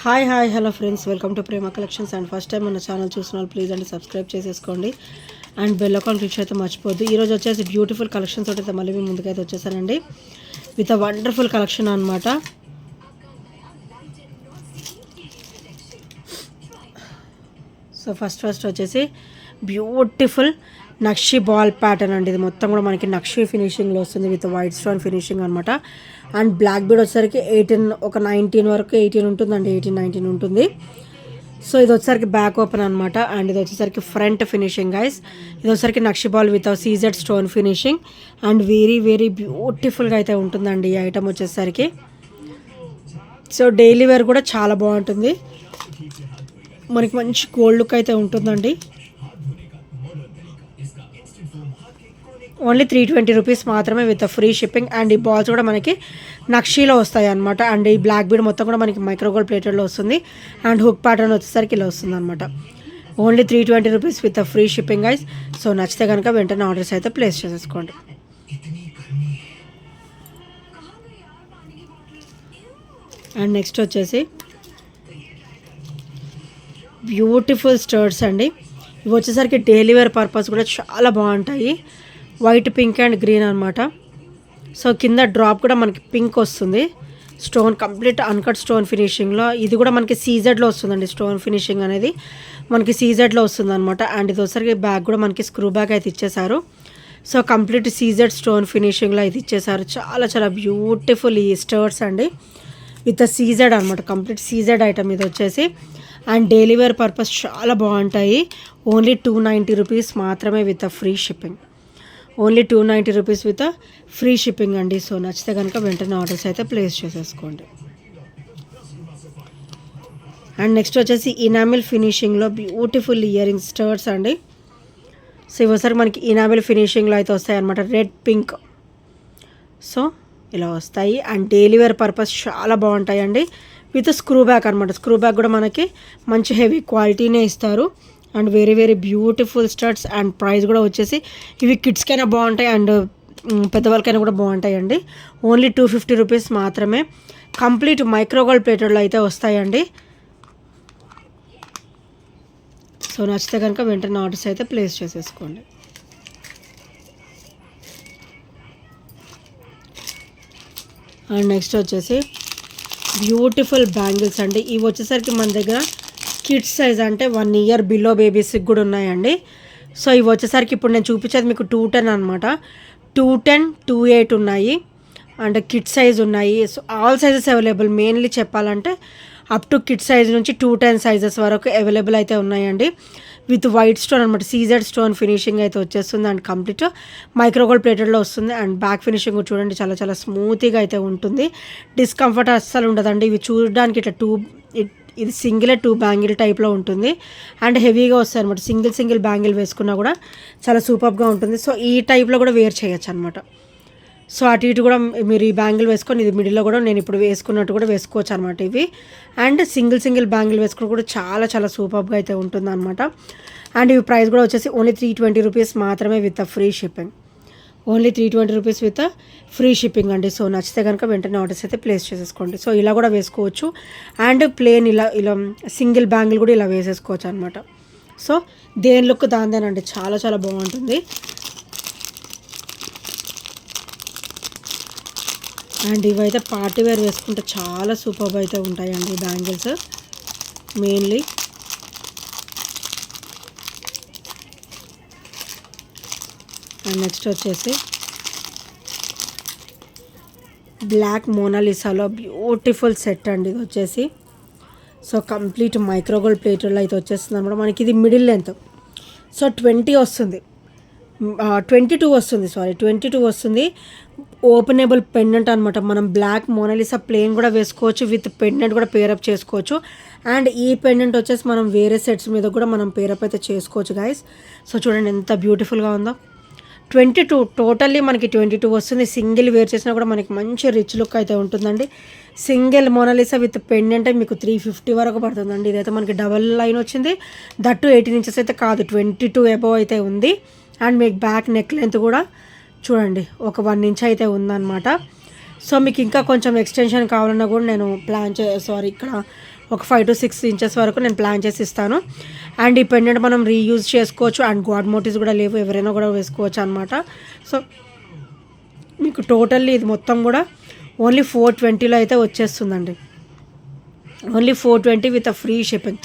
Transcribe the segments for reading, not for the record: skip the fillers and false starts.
Hi hi hello friends, welcome to Prema collections. And first time మన channel చూసిన వాళ్ళు please అండి subscribe చేసేసుకోండి అండ్ బెల్ ఐకాన్ క్లిక్ అయితే మర్చిపోద్దు. ఈరోజు వచ్చేసి బ్యూటిఫుల్ కలెక్షన్స్ అయితే మళ్ళీ మీ ముందుకైతే వచ్చేసానండి విత్ అ వండర్ఫుల్ కలెక్షన్ అనమాట. సో ఫస్ట్ వచ్చేసి బ్యూటిఫుల్ నక్షి బాల్ ప్యాటర్న్ అండి. ఇది మొత్తం కూడా మనకి నక్షి ఫినిషింగ్లో వస్తుంది విత్ వైట్ స్టోన్ ఫినిషింగ్ అనమాట. అండ్ బ్లాక్ బీడ్ వచ్చేసరికి 19 వరకు 18 ఉంటుందండి, 19 ఉంటుంది. సో ఇది వచ్చేసరికి బ్యాక్ ఓపెన్ అనమాట. అండ్ ఇది వచ్చేసరికి ఫ్రంట్ ఫినిషింగ్ గైస్. ఇది వచ్చేసరికి నక్షి ball with CZ stone finishing and very బ్యూటిఫుల్గా అయితే ఉంటుందండి ఈ ఐటమ్ వచ్చేసరికి. సో డైలీ వేర్ కూడా చాలా బాగుంటుంది, మనకి మంచి గోల్డ్ లుక్ అయితే ఉంటుందండి. ఓన్లీ 320 రూపీస్ మాత్రమే విత్ ఫ్రీ షిప్పింగ్. అండ్ ఈ బాల్స్ కూడా మనకి నక్షీలో వస్తాయి అనమాట. అండ్ ఈ బ్లాక్ బీడ్ మొత్తం కూడా మనకి మైక్రోగోల్డ్ ప్లేటెడ్లో వస్తుంది. అండ్ హుక్ ప్యాటర్న్ వచ్చేసరికి ఇలా వస్తుంది అనమాట. Only 320 rupees with free shipping guys. So నచ్చితే కనుక వెంటనే ఆర్డర్స్ అయితే ప్లేస్ చేసేసుకోండి. అండ్ నెక్స్ట్ వచ్చేసి బ్యూటిఫుల్ స్టర్ట్స్ అండి. ఇవి వచ్చేసరికి డైలీ వేర్ పర్పస్ కూడా చాలా బాగుంటాయి. వైట్, పింక్ అండ్ గ్రీన్ అనమాట. సో కింద డ్రాప్ కూడా మనకి పింక్ వస్తుంది, స్టోన్ కంప్లీట్ అన్కట్ స్టోన్ ఫినిషింగ్లో. ఇది కూడా మనకి సీజెడ్లో వస్తుందండి, స్టోన్ ఫినిషింగ్ అనేది మనకి సీజెడ్లో వస్తుంది అనమాట. అండ్ ఇది వచ్చరికి బ్యాగ్ కూడా మనకి స్క్రూ బ్యాగ్ అయితే ఇచ్చేసారు. సో కంప్లీట్ సీజెడ్ స్టోన్ ఫినిషింగ్లో అయితే ఇచ్చేసారు. చాలా బ్యూటిఫుల్ ఈ స్టర్ట్స్ అండి విత్ సీజెడ్ అనమాట, కంప్లీట్ సీజెడ్ ఐటమ్ ఇది వచ్చేసి. అండ్ డైలీ వేర్ పర్పస్ చాలా బాగుంటాయి. ఓన్లీ 290 రూపీస్ మాత్రమే with free shipping. Only 290 rupees with free shipping అండి. సో నచ్చితే కనుక వెంటనే ఆర్డర్స్ అయితే ప్లేస్ చేసేసుకోండి. అండ్ నెక్స్ట్ వచ్చేసి ఇనామిల్ ఫినిషింగ్లో బ్యూటిఫుల్ ఇయర్ రింగ్స్ స్టర్ట్స్ అండి. సో ఇవి ఒకసారి మనకి ఇనామిల్ ఫినిషింగ్లో అయితే వస్తాయి అనమాట, రెడ్ పింక్. సో ఇలా వస్తాయి. అండ్ డైలీ వేర్ పర్పస్ చాలా బాగుంటాయి అండి విత్ స్క్రూ బ్యాక్ అనమాట. స్క్రూ బ్యాక్ కూడా మనకి మంచి హెవీ క్వాలిటీనే ఇస్తారు. And very beautiful స్టర్ట్స్. And price కూడా వచ్చేసి ఇవి కిడ్స్కైనా బాగుంటాయి అండ్ పెద్దవాళ్ళకైనా కూడా బాగుంటాయి అండి. ఓన్లీ 250 రూపీస్ మాత్రమే. కంప్లీట్ మైక్రోగోల్డ్ ప్లేటెడ్లో అయితే వస్తాయండి. సో నచ్చితే కనుక వెంటనే ఆర్డర్స్ అయితే ప్లేస్ చేసేసుకోండి. అండ్ నెక్స్ట్ వచ్చేసి బ్యూటిఫుల్ బ్యాంగిల్స్ అండి. ఇవి వచ్చేసరికి మన దగ్గర కిడ్స్ సైజ్ అంటే 1 ఇయర్ బిలో బేబీస్కి కూడా ఉన్నాయండి. సో ఇవి వచ్చేసరికి ఇప్పుడు నేను చూపించేది మీకు 210 అనమాట. 210, 28 ఉన్నాయి అండ్ కిడ్ సైజ్ ఉన్నాయి. So all sizes available. Mainly చెప్పాలంటే అప్ టు కిడ్ సైజ్ నుంచి 210 సైజెస్ వరకు అవైలబుల్ అయితే ఉన్నాయండి విత్ వైట్ స్టోన్ అనమాట. సీజెడ్ స్టోన్ ఫినిషింగ్ అయితే వచ్చేస్తుంది అండ్ కంప్లీట్ మైక్రోగోల్డ్ ప్లేటెడ్లో వస్తుంది. అండ్ బ్యాక్ ఫినిషింగ్ చూడండి చాలా స్మూత్గా అయితే ఉంటుంది, డిస్కంఫర్ట్ అస్సలు ఉండదండి. ఇవి చూడడానికి ఇట్లా ఇది సింగిల్ 2 బ్యాంగిల్ టైప్లో ఉంటుంది అండ్ హెవీగా వస్తాయి అనమాట. సింగిల్ బ్యాంగిల్ వేసుకున్నా కూడా చాలా సూపర్గా ఉంటుంది. సో ఈ టైప్లో కూడా వేర్ చేయొచ్చు అనమాట. సో అటు ఇటు కూడా మీరు ఈ బ్యాంగిల్ వేసుకొని ఇది మిడిల్లో కూడా నేను ఇప్పుడు వేసుకున్నట్టు కూడా వేసుకోవచ్చు అనమాట ఇవి. అండ్ సింగిల్ బ్యాంగిల్ వేసుకుని కూడా చాలా సూపర్గా అయితే ఉంటుంది అనమాట. అండ్ ఇవి ప్రైస్ కూడా వచ్చేసి ఓన్లీ 320 రూపీస్ మాత్రమే with free shipping. Only 320 rupees with free shipping అండి. సో నచ్చితే కనుక వెంటనే ఆర్డర్స్ అయితే ప్లేస్ చేసేసుకోండి. సో ఇలా కూడా వేసుకోవచ్చు అండ్ ప్లేన్ ఇలా సింగిల్ బ్యాంగిల్ కూడా ఇలా వేసేసుకోవచ్చు అనమాట. సో దేని లుక్ దాందేనండి, చాలా బాగుంటుంది. అండ్ ఇవైతే పార్టీ వేర్ వేసుకుంటే చాలా సూపర్ అయితే ఉంటాయండి బ్యాంగిల్స్ మెయిన్లీ. అండ్ నెక్స్ట్ వచ్చేసి బ్లాక్ మోనాలిసాలో బ్యూటిఫుల్ సెట్ అండి ఇది వచ్చేసి. సో కంప్లీట్ మైక్రోగోల్డ్ ప్లేటెడ్లో అయితే వచ్చేస్తుంది అనమాట. మనకి ఇది మిడిల్ లెంత్. సో 22 వస్తుంది. ఓపెనబుల్ పెండెంట్ అనమాట. మనం బ్లాక్ మోనాలిసా ప్లేన్ కూడా వేసుకోవచ్చు, విత్ పెండెంట్ కూడా పేరప్ చేసుకోవచ్చు. అండ్ ఈ పెండెంట్ వచ్చేసి మనం వేరే సెట్స్ మీద కూడా మనం పేరప్ అయితే చేసుకోవచ్చు గైస్. సో చూడండి ఎంత బ్యూటిఫుల్గా ఉందో. 22 టోటల్లీ మనకి 22 వస్తుంది. సింగిల్ వేర్ చేసినా కూడా మనకి మంచి రిచ్ లుక్ అయితే ఉంటుందండి. సింగిల్ మోనాలిసా విత్ పెండెంట్ మీకు 350 వరకు పడుతుందండి. ఇదైతే మనకి డబల్ లైన్ వచ్చింది, దట్టు 18 ఇంచెస్ అయితే కాదు, 22 అబోవ్ అయితే ఉంది. అండ్ మీకు బ్యాక్ నెక్ లెంత్ కూడా చూడండి ఒక 1 ఇంచ్ అయితే ఉందన్నమాట. సో మీకు ఇంకా కొంచెం ఎక్స్టెన్షన్ కావాలన్నా కూడా నేను ఇక్కడ ఒక 5 to 6 ఇంచెస్ వరకు నేను ప్లాన్ చేసి ఇస్తాను. అండ్ ఈ పెండెంట్ మనం రీయూజ్ చేసుకోవచ్చు. అండ్ గాడ్ మోటివ్స్ కూడా లేవు, ఎవరైనా కూడా వేసుకోవచ్చు అనమాట. సో మీకు టోటల్లీ ఇది మొత్తం కూడా ఓన్లీ 420లో అయితే వచ్చేస్తుందండి. Only 420 with free shipping.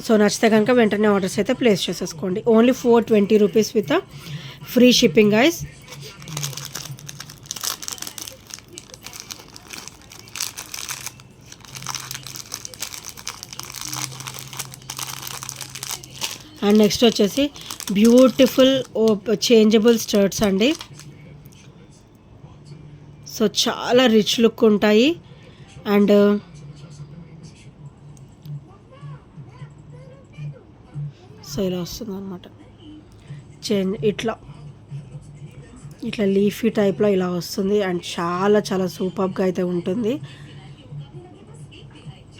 So నచ్చితే కనుక వెంటనే ఆర్డర్స్ అయితే ప్లేస్ చేసేసుకోండి. Only 420 rupees with free shipping guys. And next వచ్చేసి బ్యూటిఫుల్ చేంజబుల్ స్టర్ట్స్ అండి. సో చాలా రిచ్ లుక్ ఉంటాయి. అండ్ సో ఇలా వస్తుంది అనమాట. ఇట్లా లీఫీ టైప్లో ఇలా వస్తుంది. అండ్ చాలా సూపర్గా అయితే ఉంటుంది.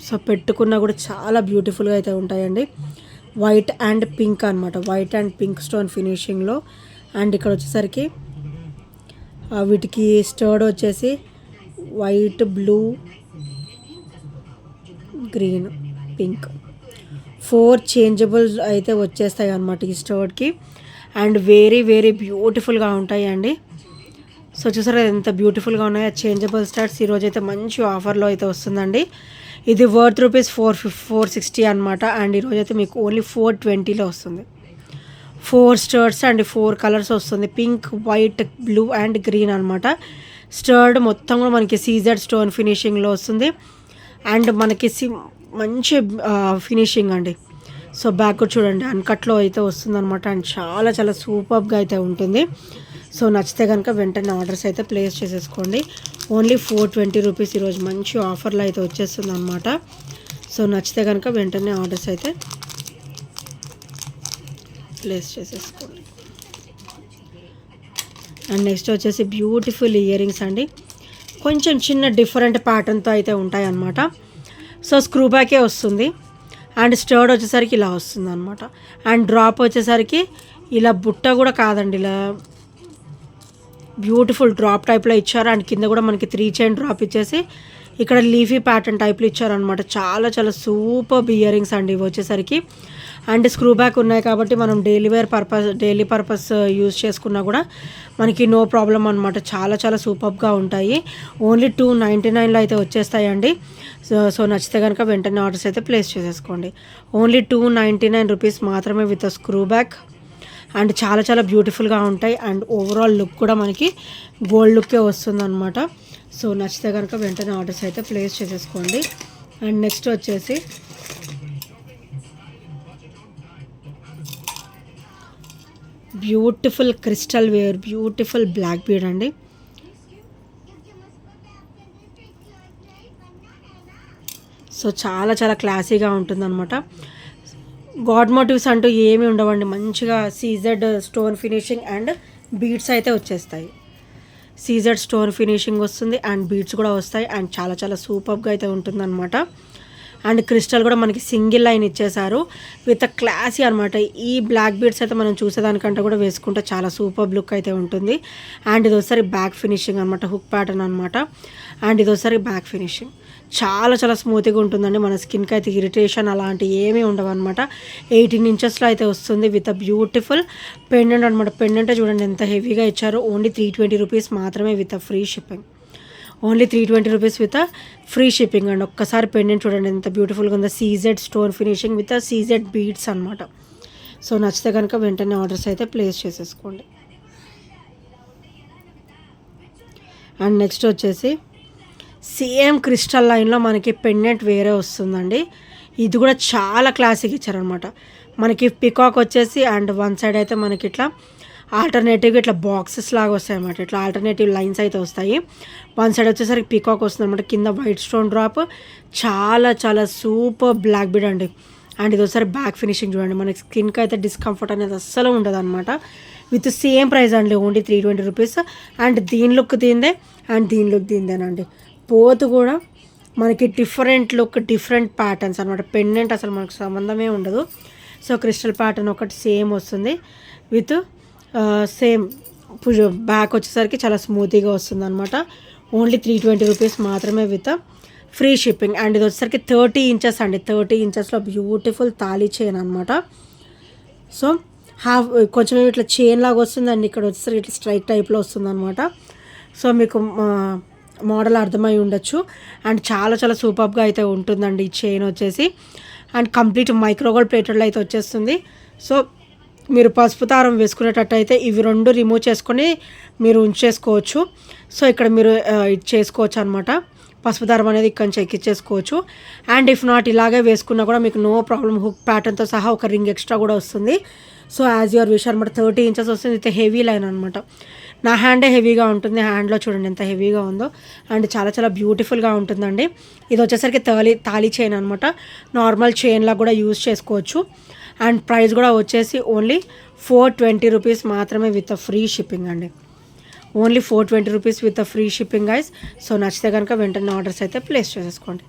సో పెట్టుకున్నా కూడా చాలా బ్యూటిఫుల్గా అయితే ఉంటాయండి. వైట్ అండ్ పింక్ అనమాట, వైట్ అండ్ పింక్ స్టోన్ ఫినిషింగ్లో. అండ్ ఇక్కడ వచ్చేసరికి వీటికి స్టర్డ్ వచ్చేసి white, blue, green, pink 4 changeable అయితే వచ్చేస్తాయి అన్నమాట ఈ స్టర్డ్కి. అండ్ వెరీ బ్యూటిఫుల్గా ఉంటాయి అండి. సో చూసారా ఎంత బ్యూటిఫుల్గా ఉన్నాయో చేంజబుల్ స్టర్ట్స్. ఈరోజు అయితే మంచి ఆఫర్లో అయితే వస్తుందండి. ఇది వర్త్ రూపీస్ 460 అనమాట. అండ్ ఈరోజు అయితే మీకు ఓన్లీ 420లో వస్తుంది. 4 స్టర్ట్స్ అండ్ 4 కలర్స్ వస్తుంది. Pink, white, blue and green అనమాట. స్టర్డ్ మొత్తం కూడా మనకి సీజెడ్ స్టోన్ ఫినిషింగ్లో వస్తుంది. అండ్ మనకి మంచి ఫినిషింగ్ అండి. సో బ్యాక్ కూడా చూడండి అన్కట్లో అయితే వస్తుంది అనమాట. అండ్ చాలా సూపర్గా అయితే ఉంటుంది. సో నచ్చితే కనుక వెంటనే ఆర్డర్స్ అయితే ప్లేస్ చేసేసుకోండి. ఓన్లీ 420 రూపీస్ ఈరోజు మంచి ఆఫర్లో అయితే వచ్చేస్తుంది అనమాట. సో నచ్చితే కనుక వెంటనే ఆర్డర్స్ అయితే ప్లేస్ చేసేసుకోండి. అండ్ నెక్స్ట్ వచ్చేసి బ్యూటిఫుల్ ఇయర్ రింగ్స్ అండి. కొంచెం చిన్న డిఫరెంట్ ప్యాటర్న్తో అయితే ఉంటాయి అన్నమాట. సో స్క్రూ బ్యాకే వస్తుంది. అండ్ స్టర్డ్ వచ్చేసరికి ఇలా వస్తుంది అనమాట. అండ్ డ్రాప్ వచ్చేసరికి ఇలా బుట్ట కూడా కాదండి, ఇలా బ్యూటిఫుల్ డ్రాప్ టైప్లో ఇచ్చారు. అండ్ కింద కూడా మనకి 3 చైన్ డ్రాప్ ఇచ్చేసి ఇక్కడ లీఫీ ప్యాటర్న్ టైప్లో ఇచ్చారనమాట. చాలా సూపర్ ఇయర్ రింగ్స్ అండి ఇవి వచ్చేసరికి. అండ్ స్క్రూ బ్యాక్ ఉన్నాయి కాబట్టి మనం డైలీ పర్పస్ యూజ్ చేసుకున్నా కూడా మనకి నో ప్రాబ్లం అనమాట. చాలా సూపర్గా ఉంటాయి. ఓన్లీ 299లో అయితే వచ్చేస్తాయండి. సో నచ్చితే కనుక వెంటనే ఆర్డర్స్ అయితే ప్లేస్ చేసేసుకోండి. ఓన్లీ 299 రూపీస్ మాత్రమే విత్ స్క్రూ బ్యాక్. అండ్ చాలా బ్యూటిఫుల్గా ఉంటాయి. అండ్ ఓవరాల్ లుక్ కూడా మనకి గోల్డ్ లుక్కే వస్తుంది అనమాట. సో నచ్చితే కనుక వెంటనే ఆర్డర్స్ అయితే ప్లేస్ చేసేసుకోండి. అండ్ నెక్స్ట్ వచ్చేసి beautiful crystal wear, beautiful black bead అండి. సో చాలా క్లాసీగా ఉంటుందన్నమాట. గాడ్ మోటివ్స్ అంటూ ఏమీ ఉండవండి. మంచిగా CZ stone finishing and beads అయితే వచ్చేస్తాయి. సీజెడ్ స్టోన్ ఫినిషింగ్ వస్తుంది అండ్ బీడ్స్ కూడా వస్తాయి. అండ్ చాలా సూపర్గా అయితే ఉంటుందన్నమాట. అండ్ క్రిస్టల్ కూడా మనకి సింగిల్ లైన్ ఇచ్చేసారు విత్ క్లాసీ అనమాట. ఈ బ్లాక్ బీడ్స్ అయితే మనం చూసేదానికంటే కూడా వేసుకుంటే చాలా సూపర్ లుక్ అయితే ఉంటుంది. అండ్ ఇది ఒకసారి బ్యాక్ ఫినిషింగ్ అనమాట, హుక్ ప్యాటర్న్ అనమాట. అండ్ ఇది ఒకసారి బ్యాక్ ఫినిషింగ్ చాలా స్మూత్గా ఉంటుందండి. మన స్కిన్కి అయితే ఇరిటేషన్ అలాంటివి ఏమీ ఉండవు అనమాట. 18 ఇంచెస్లో అయితే వస్తుంది విత్ బ్యూటిఫుల్ పెండెంట్ అనమాట. పెండెంటే చూడండి ఎంత హెవీగా ఇచ్చారు. ఓన్లీ 320 రూపీస్ మాత్రమే with free shipping. Only 320 rupees with free shipping అండి. ఒక్కసారి పెండెంట్ చూడండి ఎంత బ్యూటిఫుల్గా ఉందో. CZ stone finishing with CZ beads అనమాట. సో నచ్చితే కనుక వెంటనే ఆర్డర్స్ అయితే ప్లేస్ చేసేసుకోండి. అండ్ నెక్స్ట్ వచ్చేసి సేమ్ క్రిస్టల్ లైన్లో మనకి పెండెంట్ వేరే వస్తుందండి. ఇది కూడా చాలా క్లాసిక్ ఇచ్చారనమాట. మనకి పికాక్ వచ్చేసి అండ్ వన్ సైడ్ అయితే మనకి ఇట్లా ఆల్టర్నేటివ్గా ఇట్లా బాక్సెస్ లాగా వస్తాయి అన్నమాట. ఇట్లా ఆల్టర్నేటివ్ లైన్స్ అయితే వస్తాయి. వన్ సైడ్ వచ్చేసరికి పికాక్ వస్తుంది అనమాట. కింద వైట్ స్టోన్ డ్రాప్ చాలా సూపర్ బ్లాక్ బీడ్ అండి. అండ్ ఇది ఒకసారి బ్యాక్ ఫినిషింగ్ చూడండి. మనకి స్కిన్కి అయితే డిస్కంఫర్ట్ అనేది అస్సలు ఉండదు అనమాట. విత్ సేమ్ ప్రైస్ అండి, ఓన్లీ 320 రూపీస్. అండ్ దీని లుక్ దీందే అండ్ దీని లుక్ దీందేనండి. పోతు కూడా మనకి డిఫరెంట్ లుక్, డిఫరెంట్ ప్యాటర్న్స్ అనమాట. పెండెంట్ అసలు మనకు సంబంధమే ఉండదు. సో క్రిస్టల్ ప్యాటర్న్ ఒకటి సేమ్ వస్తుంది విత్ సేమ్ బ్యాక్ వచ్చేసరికి చాలా స్మూతీగా వస్తుంది అనమాట. ఓన్లీ 320 రూపీస్ మాత్రమే విత్ ఫ్రీ షిప్పింగ్. అండ్ ఇది వచ్చేసరికి 30 ఇంచెస్ అండి. 30 ఇంచెస్లో బ్యూటిఫుల్ తాళీ చైన్ అనమాట. సో కొంచెం ఇట్లా చైన్ లాగా వస్తుందండి. ఇక్కడ వచ్చేసరికి ఇట్లా స్ట్రైక్ టైప్లో వస్తుందన్నమాట. సో మీకు మోడల్ అర్థమై ఉండొచ్చు. అండ్ చాలా చాలా సూపర్గా అయితే ఉంటుందండి ఈ చైన్ వచ్చేసి. అండ్ కంప్లీట్ మైక్రోగోల్డ్ ప్లేటెడ్లో అయితే వచ్చేస్తుంది. సో మీరు పసుపు దారం వేసుకునేటట్టు అయితే ఇవి 2 రిమూవ్ చేసుకొని మీరు ఉంచేసుకోవచ్చు. సో ఇక్కడ మీరు ఇది చేసుకోవచ్చు అనమాట. పసుపు దారం అనేది ఇక్కడ నుంచి ఎక్కించేసుకోవచ్చు. అండ్ ఇఫ్ నాట్ ఇలాగే వేసుకున్నా కూడా మీకు నో ప్రాబ్లం. హుక్ ప్యాటర్న్తో సహా ఒక రింగ్ ఎక్స్ట్రా కూడా వస్తుంది. సో యాజ్ యువర్ విష్ అనమాట. 30 ఇంచెస్ వస్తుంది. ఇది హెవీ లైన్ అనమాట. నా హ్యాండే హెవీగా ఉంటుంది. హ్యాండ్లో చూడండి ఎంత హెవీగా ఉందో. అండ్ చాలా చాలా బ్యూటిఫుల్గా ఉంటుందండి. ఇది వచ్చేసరికి తాళీ చైన్ అనమాట. నార్మల్ చైన్లా కూడా యూజ్ చేసుకోవచ్చు. అండ్ ప్రైస్ కూడా వచ్చేసి ఓన్లీ 420 రూపీస్ మాత్రమే విత్ ఫ్రీ షిప్పింగ్ అండి. Only 420 rupees with free shipping guys. So నచ్చితే కనుక వెంటనే ఆర్డర్స్ అయితే ప్లేస్ చేసేసుకోండి.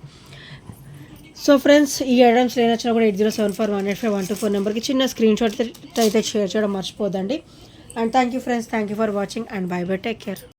సో ఫ్రెండ్స్, ఈ ఐటమ్స్ లేనచ్చినా కూడా 8074185124 నెంబర్కి చిన్న స్క్రీన్ షాట్ అయితే షేర్ చేయడం మర్చిపోదండి. And thank you friends, thank you for watching and bye bye, take care.